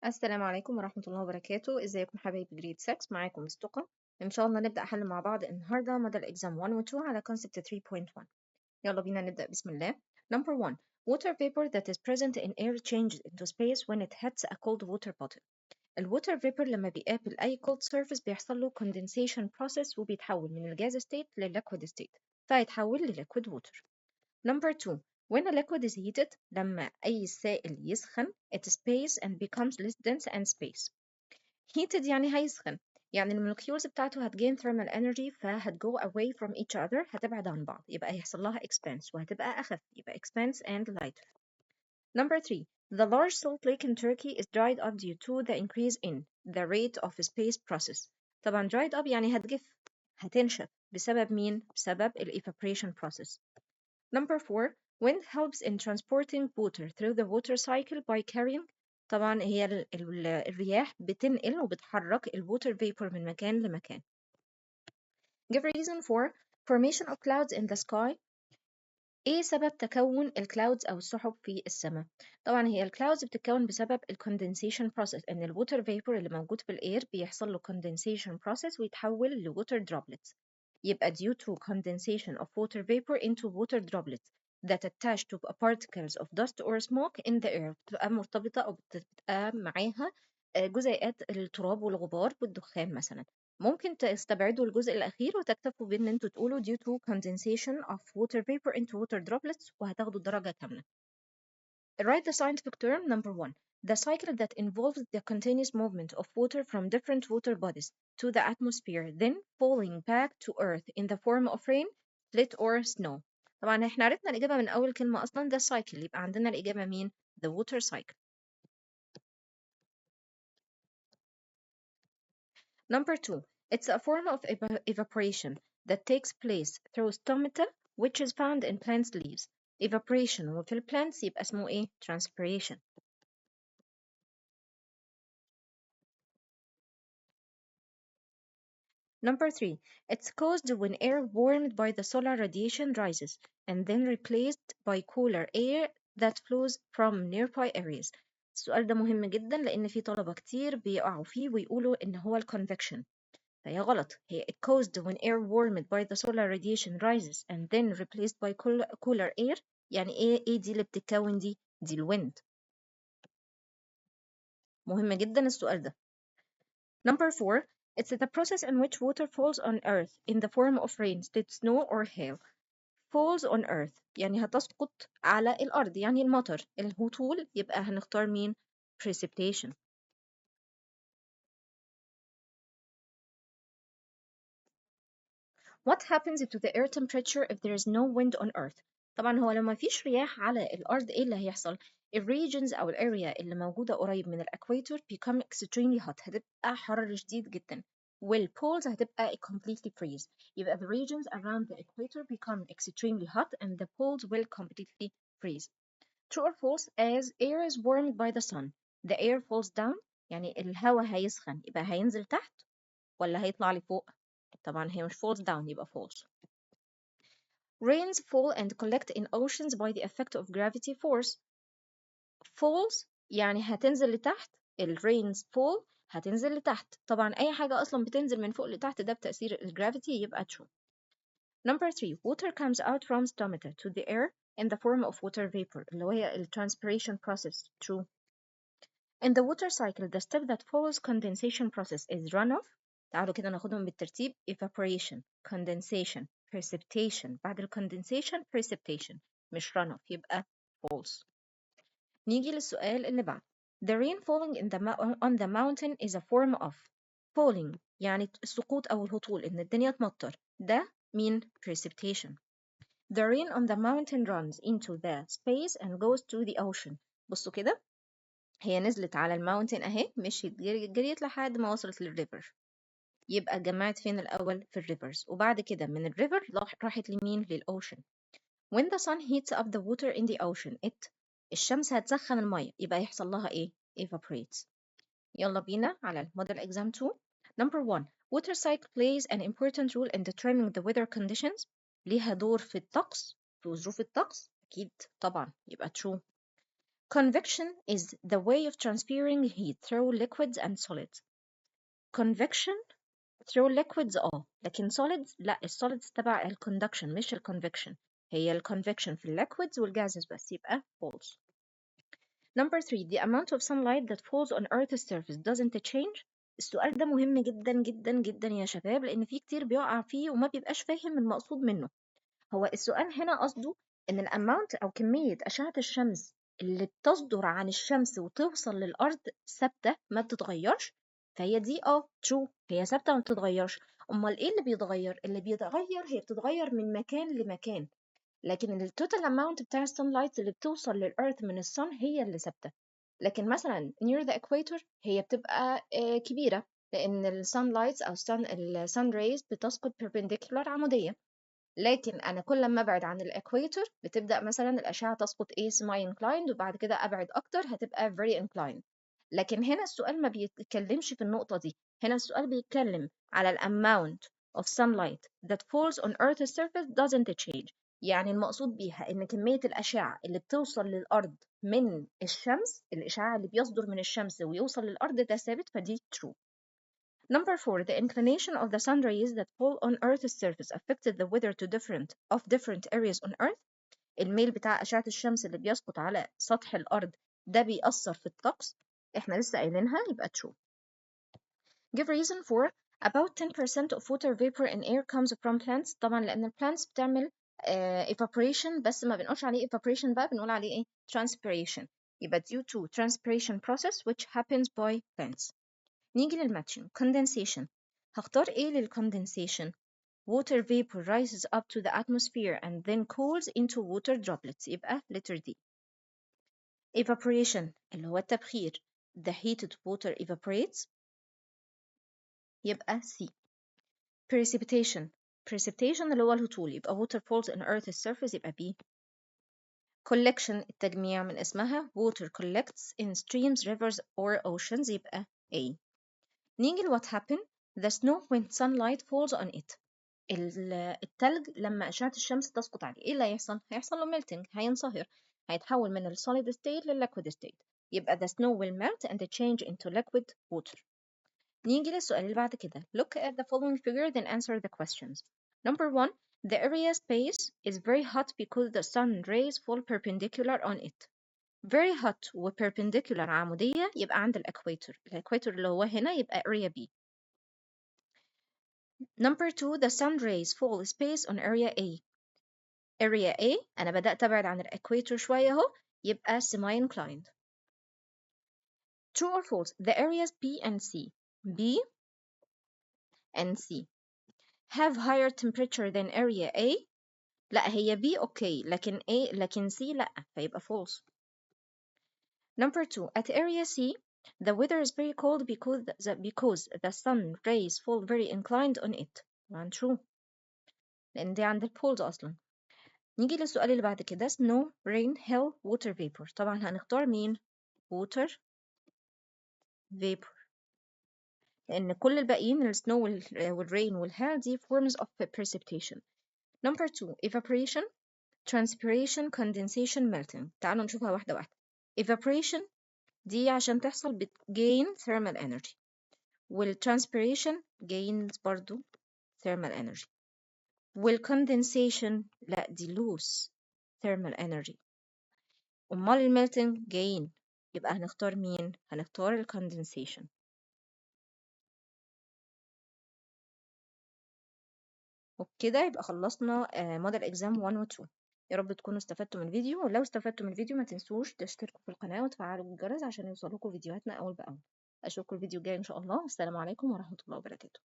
السلام عليكم ورحمة الله وبركاته. ازيكم حبايبي جريد 6؟ معاكم مستقى. ان شاء الله نبدأ حل مع بعض النهاردة موديل exam 1 و 2 على concept 3.1. يلا بينا نبدأ بسم الله. Number 1. Water vapor that is present in air changes into space when it hits a cold water bottle. الووتر vapor لما بيقابل أي cold surface بيحصل له condensation process وبيتحول من الجاز state للliquid state فهيتحول لliquid water. Number 2. When a liquid is heated لما أي سائل يسخن it space and becomes less dense and space. Heated يعني هيسخن، يعني المولكيولز بتاعته هتgain thermal energy فهتgo away from each other، هتبعد عن بعض يبقى هيحصل لها expanse وهتبقى أخف يبقى expanse and lighter. Number 3. The large salt lake in Turkey is dried up due to the increase in the rate of space process. طبعا dried up يعني هتجف، هتنشف بسبب مين؟ بسبب ال evaporation process. Number 4. Wind helps in transporting water through the water cycle by carrying. طبعا هي الرياح بتنقل وبتحرك الووتر vapor من مكان لمكان. Give reason for formation of clouds in the sky. ايه سبب تكون الكلاودز او السحب في السماء؟ طبعا هي الكلاودز بتتكون بسبب الكوندنسيشن بروسيس، ان الووتر فيبور اللي موجود في الاير بيحصل له كوندنسيشن بروسيس ويتحول لووتر droplets. يبقى due to condensation of water vapor into water droplets that attach to particles of dust or smoke in the air. بتبقى مرتبطة أو بتبقى معاها جزيئات التراب والغبار والدخان مثلا. ممكن تستبعدوا الجزء الأخير وتكتفوا بإن انتوا تقولوا due to condensation of water vapor into water droplets وهتاخدوا درجة كاملة. Write the scientific term. Number 1. The cycle that involves the continuous movement of water from different water bodies to the atmosphere, then falling back to earth in the form of rain, sleet or snow. طبعا احنا عرفنا الإجابة من أول كلمة أصلا، ده cycle، يبقى عندنا الإجابة مين؟ The water cycle. Number 2. It's a form of evaporation that takes place through stomata which is found in plants' leaves. Evaporation وفي الplants يبقى اسمه إيه؟ Transpiration. Number 3. It's caused when air warmed by the solar radiation rises and then replaced by cooler air that flows from nearby areas. السؤال ده مهم جدا لأن في طلبة كتير بيقعوا فيه ويقولوا إن هو الconvection. فهي غلط، هي it caused when air warmed by the solar radiation rises and then replaced by cooler air. يعني ايه دي اللي بتتكون دي الwind. مهم جدا السؤال ده. Number 4. It's the process in which water falls on earth in the form of rain, sleet, snow or hail. Falls on earth يعني هتسقط على الأرض، يعني المطر. الهطول يبقى هنختار مين؟ precipitation. What happens to the air temperature if there is no wind on earth؟ طبعا هو لو ما فيش رياح على الأرض ايه اللي هيحصل؟ الريجنز أو الاريا اللي موجودة قريب من الأكويتور become extremely hot، هتبقى حر شديد جدا، والبولز هتبقى completely freeze. يبقى the regions around the equator become extremely hot and the poles will completely freeze. True or false? As air is warmed by the sun the air falls down. يعني الهواء هيسخن يبقى هينزل تحت ولا هيطلع لفوق؟ طبعا هي مش falls down يبقى false. Rains fall and collect in oceans by the effect of gravity force. Falls يعني هتنزل لتحت، rains fall هتنزل لتحت. طبعا أي حاجة أصلا بتنزل من فوق لتحت ده بتأثير الجرافيتي يبقى true. Number 3. Water comes out from stomata to the air in the form of water vapor اللي هي transpiration process. True. In the water cycle the step that follows condensation process is runoff. تعالوا كده ناخدهم بالترتيب. Evaporation, condensation, precipitation. بعد condensation precipitation مش runoff يبقى false. نيجي للسؤال اللي بعد. The rain falling on the mountain is a form of falling يعني السقوط أو الهطول، إن الدنيا تمطر، ده مين؟ precipitation. The rain on the mountain runs into the space and goes to the ocean. بصوا كده، هي نزلت على الماونتن اهي، مشيت جريت لحد ما وصلت للريفر، يبقى جمعت فين الأول؟ في الريفرز، وبعد كده من الريفر راحت لمين؟ للأوشن. When the sun heats up the water in the ocean الشمس هتسخن المية يبقى يحصل لها ايه؟ evaporates. يلا بينا على الموديل exam 2. Number 1. Water cycle plays an important role in determining the weather conditions. ليها دور في الطقس، في ظروف الطقس؟ أكيد طبعا يبقى true. Convection is the way of transferring heat through liquids and solids. Convection through liquids لكن solids لا، السوليدز تبع الكوندكشن مش الكونفكشن، هي الكونفكشن في الليكويدز والجازز بس، يبقى false. Number 3 the amount of sunlight that falls on Earth's surface doesn't change. السؤال ده مهم جدا جدا جدا يا شباب، لأن في كتير بيقع فيه وما بيبقاش فاهم المقصود منه. هو السؤال هنا قصده إن الأماونت أو كمية أشعة الشمس اللي بتصدر عن الشمس وتوصل للأرض ثابتة ما بتتغيرش، فهي دي true، هي ثابتة ما بتتغيرش. أمال إيه اللي بيتغير؟ اللي بيتغير هي بتتغير من مكان لمكان، لكن التوتال اماونت بتاع السانلايت اللي بتوصل للأرض من الصن هي اللي ثابتة. لكن مثلا near the equator هي بتبقى كبيرة، لأن السانلايت أو السان ريز بتسقط perpendicular عمودية. لكن أنا كل ما أبعد عن الإكويتور بتبدأ مثلا الأشعة تسقط semi inclined، وبعد كده أبعد أكتر هتبقى very inclined. لكن هنا السؤال ما بيتكلمش في النقطة دي، هنا السؤال بيتكلم على amount of sunlight that falls on Earth's surface doesn't change. يعني المقصود بيها إن كمية الأشعة اللي بتوصل للأرض من الشمس، الإشعاع اللي بيصدر من الشمس ويوصل للأرض ده ثابت، فدي true. Number 4 the inclination of the sun rays that fall on Earth's surface affected the weather to different areas on Earth. الميل بتاع أشعة الشمس اللي بيسقط على سطح الأرض ده بيأثر في الطقس، احنا لسه قايلينها، يبقى true. Give reason for about 10% of water vapor in air comes from plants. طبعا لأن البلانتس بتعمل evaporation، بس ما بنقولش عليه evaporation بقى، بنقول عليه ايه؟ transpiration. يبقى due to transpiration process which happens by plants. نيجي للماتشنج condensation. هختار ايه للcondensation؟ water vapor rises up to the atmosphere and then cools into water droplets، يبقى letter D. evaporation اللي هو التبخير، the heated water evaporates، يبقى C. precipitation اللي هو الهطول، يبقى water falls on earth's surface، يبقى B. collection التجميع من اسمها water collects in streams rivers or oceans، يبقى A. نيجي ل what happened the snow when sunlight falls on it. التلج لما أشعة الشمس تسقط عليه إيه اللي هيحصل؟ هيحصل له melting، هينصهر، هيتحول من solid state liquid state، يبقى the snow will melt and change into liquid water. نيجي للسؤال اللي بعد كده look at the following figure then answer the questions. Number 1 the area space is very hot because the sun rays fall perpendicular on it. very hot و perpendicular عمودية، يبقى عند الإكويتور اللي هو هنا، يبقى area B. Number 2 the sun rays fall space on area A. area A أنا بدأت أبعد عن الإكويتور شوية أهو، يبقى semi inclined. True or false the areas B and C have higher temperature than area A. لا هي B أوكي، لكن C لا، فيبقى false. Number 2 at area C the weather is very cold because the sun rays fall very inclined on it. طبعا true، لأن دي عند البولز أصلا. نيجي للسؤال اللي بعد كده snow, rain, hail, water vapor. طبعا هنختار مين؟ water vapor، لأن كل الباقيين السنو والrain والhail دي forms of precipitation. Number 2 evaporation, transpiration, condensation, melting. تعالوا نشوفها واحدة واحدة. evaporation دي عشان تحصل gain thermal energy، والtranspiration gains برضو thermal energy، والcondensation لا دي lose thermal energy. أمال melting gain، يبقى هنختار مين؟ هنختار condensation. وبكده يبقى خلصنا موديل اكزام 1 و 2. يا رب تكونوا استفدتوا من الفيديو، ولو استفدتوا من الفيديو ما تنسوش تشتركوا في القناة وتفعلوا الجرس عشان يوصلكوا فيديوهاتنا أول بأول. أشوفكم الفيديو الجاي إن شاء الله. السلام عليكم ورحمة الله وبركاته.